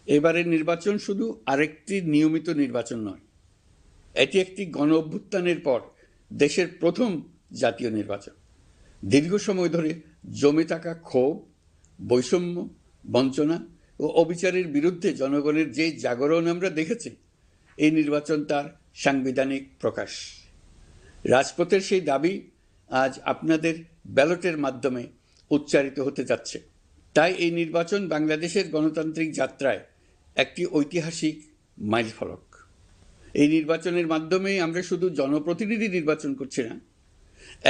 এবারের নির্বাচন শুধু আরেকটি নিয়মিত নির্বাচন নয়, এটি একটি গণ অভ্যুত্থানের পর দেশের প্রথম জাতীয় নির্বাচন। দীর্ঘ সময় ধরে জমে থাকা ক্ষোভ, বৈষম্য, বঞ্চনা ও অবিচারের বিরুদ্ধে জনগণের যে জাগরণ আমরা দেখেছি, এই নির্বাচন তার সাংবিধানিক প্রকাশ। রাজপথের সেই দাবি আজ আপনাদের ব্যালটের মাধ্যমে উচ্চারিত হতে যাচ্ছে। তাই এই নির্বাচন বাংলাদেশের গণতান্ত্রিক যাত্রায় একটি ঐতিহাসিক মাইলফলক। এই নির্বাচনের মাধ্যমে আমরা শুধু জনপ্রতিনিধি নির্বাচন করছি না,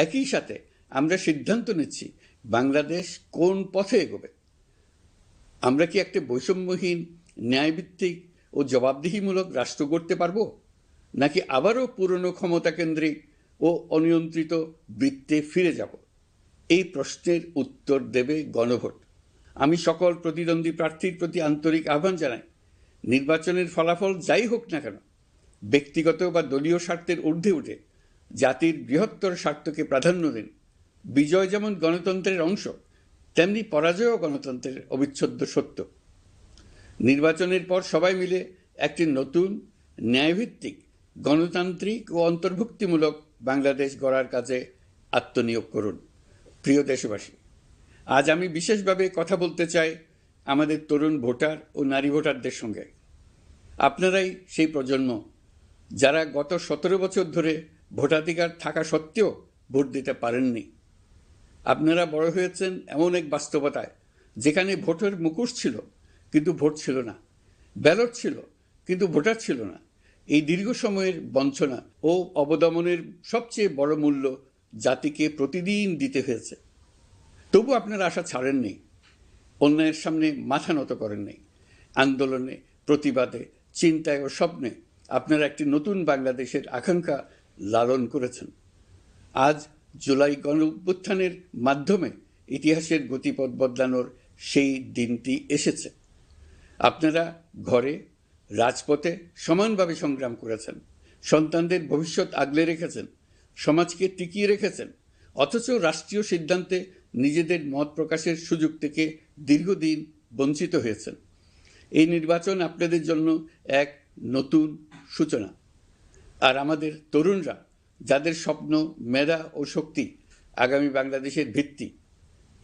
একই সাথে আমরা সিদ্ধান্ত নিচ্ছি বাংলাদেশ কোন পথে এগোবে। আমরা কি একটা বৈষম্যহীন, ন্যায়ভিত্তিক ও জবাবদিহিমূলক রাষ্ট্র গড়তে পারবো, নাকি আবারও পুরনো ক্ষমতা কেন্দ্রিক ও অনিয়ন্ত্রিত বৃত্তে ফিরে যাব? এই প্রশ্নের উত্তর দেবে গণভোট। আমি সকল প্রতিদ্বন্দ্বী প্রার্থীর প্রতি আন্তরিক আহ্বান জানাই, নির্বাচনের ফলাফল যাই হোক না কেন, ব্যক্তিগত বা দলীয় স্বার্থের ঊর্ধ্বে উঠে জাতির বৃহত্তর স্বার্থকে প্রাধান্য দিন। বিজয় যেমন গণতন্ত্রের অংশ, তেমনি পরাজয়ও গণতন্ত্রের অবিচ্ছেদ্য সত্য। নির্বাচনের পর সবাই মিলে একটি নতুন, ন্যায়ভিত্তিক, গণতান্ত্রিক ও অন্তর্ভুক্তিমূলক বাংলাদেশ গড়ার কাজে আত্মনিয়োগ করুন। প্রিয় দেশবাসী, আজ আমি বিশেষভাবে কথা বলতে চাই আমাদের তরুণ ভোটার ও নারী ভোটারদের সঙ্গে। আপনারাই সেই প্রজন্ম যারা গত 17 বছর ধরে ভোটাধিকার থাকা সত্ত্বেও ভোট দিতে পারেননি। আপনারা বড় হয়েছেন এমন এক বাস্তবতায় যেখানে ভোটের মুখোশ ছিল কিন্তু ভোট ছিল না, ব্যালট ছিল কিন্তু ভোটার ছিল না। এই দীর্ঘ সময়ের বঞ্চনা ও অবদমনের সবচেয়ে বড় মূল্য জাতিকে প্রতিদিন দিতে হয়েছে। তবু আপনারা আশা ছাড়েননি, অন্যায়ের সামনে মাথা নত করেননি। আন্দোলনে, প্রতিবাদে, চিন্তায় ও স্বপ্নে আপনারা একটি নতুন বাংলাদেশের আকাঙ্ক্ষা লালন করেছেন। আজ জুলাই গণ অভ্যুত্থানের মাধ্যমে ইতিহাসের গতিপথ বদলানোর সেই দিনটি এসেছে। আপনারা ঘরে, রাজপথে সমানভাবে সংগ্রাম করেছেন, সন্তানদের ভবিষ্যৎ আগলে রেখেছেন, সমাজকে টিকিয়ে রেখেছেন, অথচ রাষ্ট্রীয় সিদ্ধান্তে নিজেদের মত প্রকাশের সুযোগ থেকে দীর্ঘদিন বঞ্চিত হয়েছেন। এই নির্বাচন আপনাদের জন্য এক নতুন সূচনা। আর আমাদের তরুণরা, যাদের স্বপ্ন, মেধা ও শক্তি আগামী বাংলাদেশের ভিত্তি,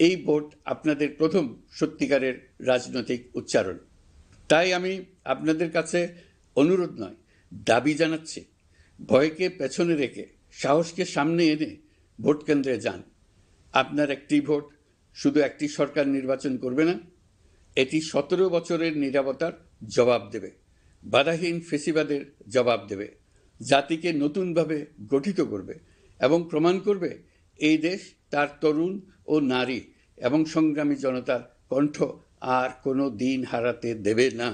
এই ভোট আপনাদের প্রথম সত্যিকারের রাজনৈতিক উচ্চারণ। তাই আমি আপনাদের কাছে অনুরোধ নয়, দাবি জানাচ্ছি, ভয়কে পেছনে রেখে সাহসকে সামনে এনে ভোট কেন্দ্রে যান। আপনার একটি ভোট শুধু একটি সরকার নির্বাচন করবে না, এটি 17 বছরের নীরবতার জবাব দেবে, বাধাহীন ফেসিবাদের জবাব দেবে, জাতিকে নতুনভাবে গঠিত করবে এবং প্রমাণ করবে এই দেশ তার তরুণ ও নারী এবং সংগ্রামী জনতার কণ্ঠ আর কোনো দিন হারাতে দেবে না।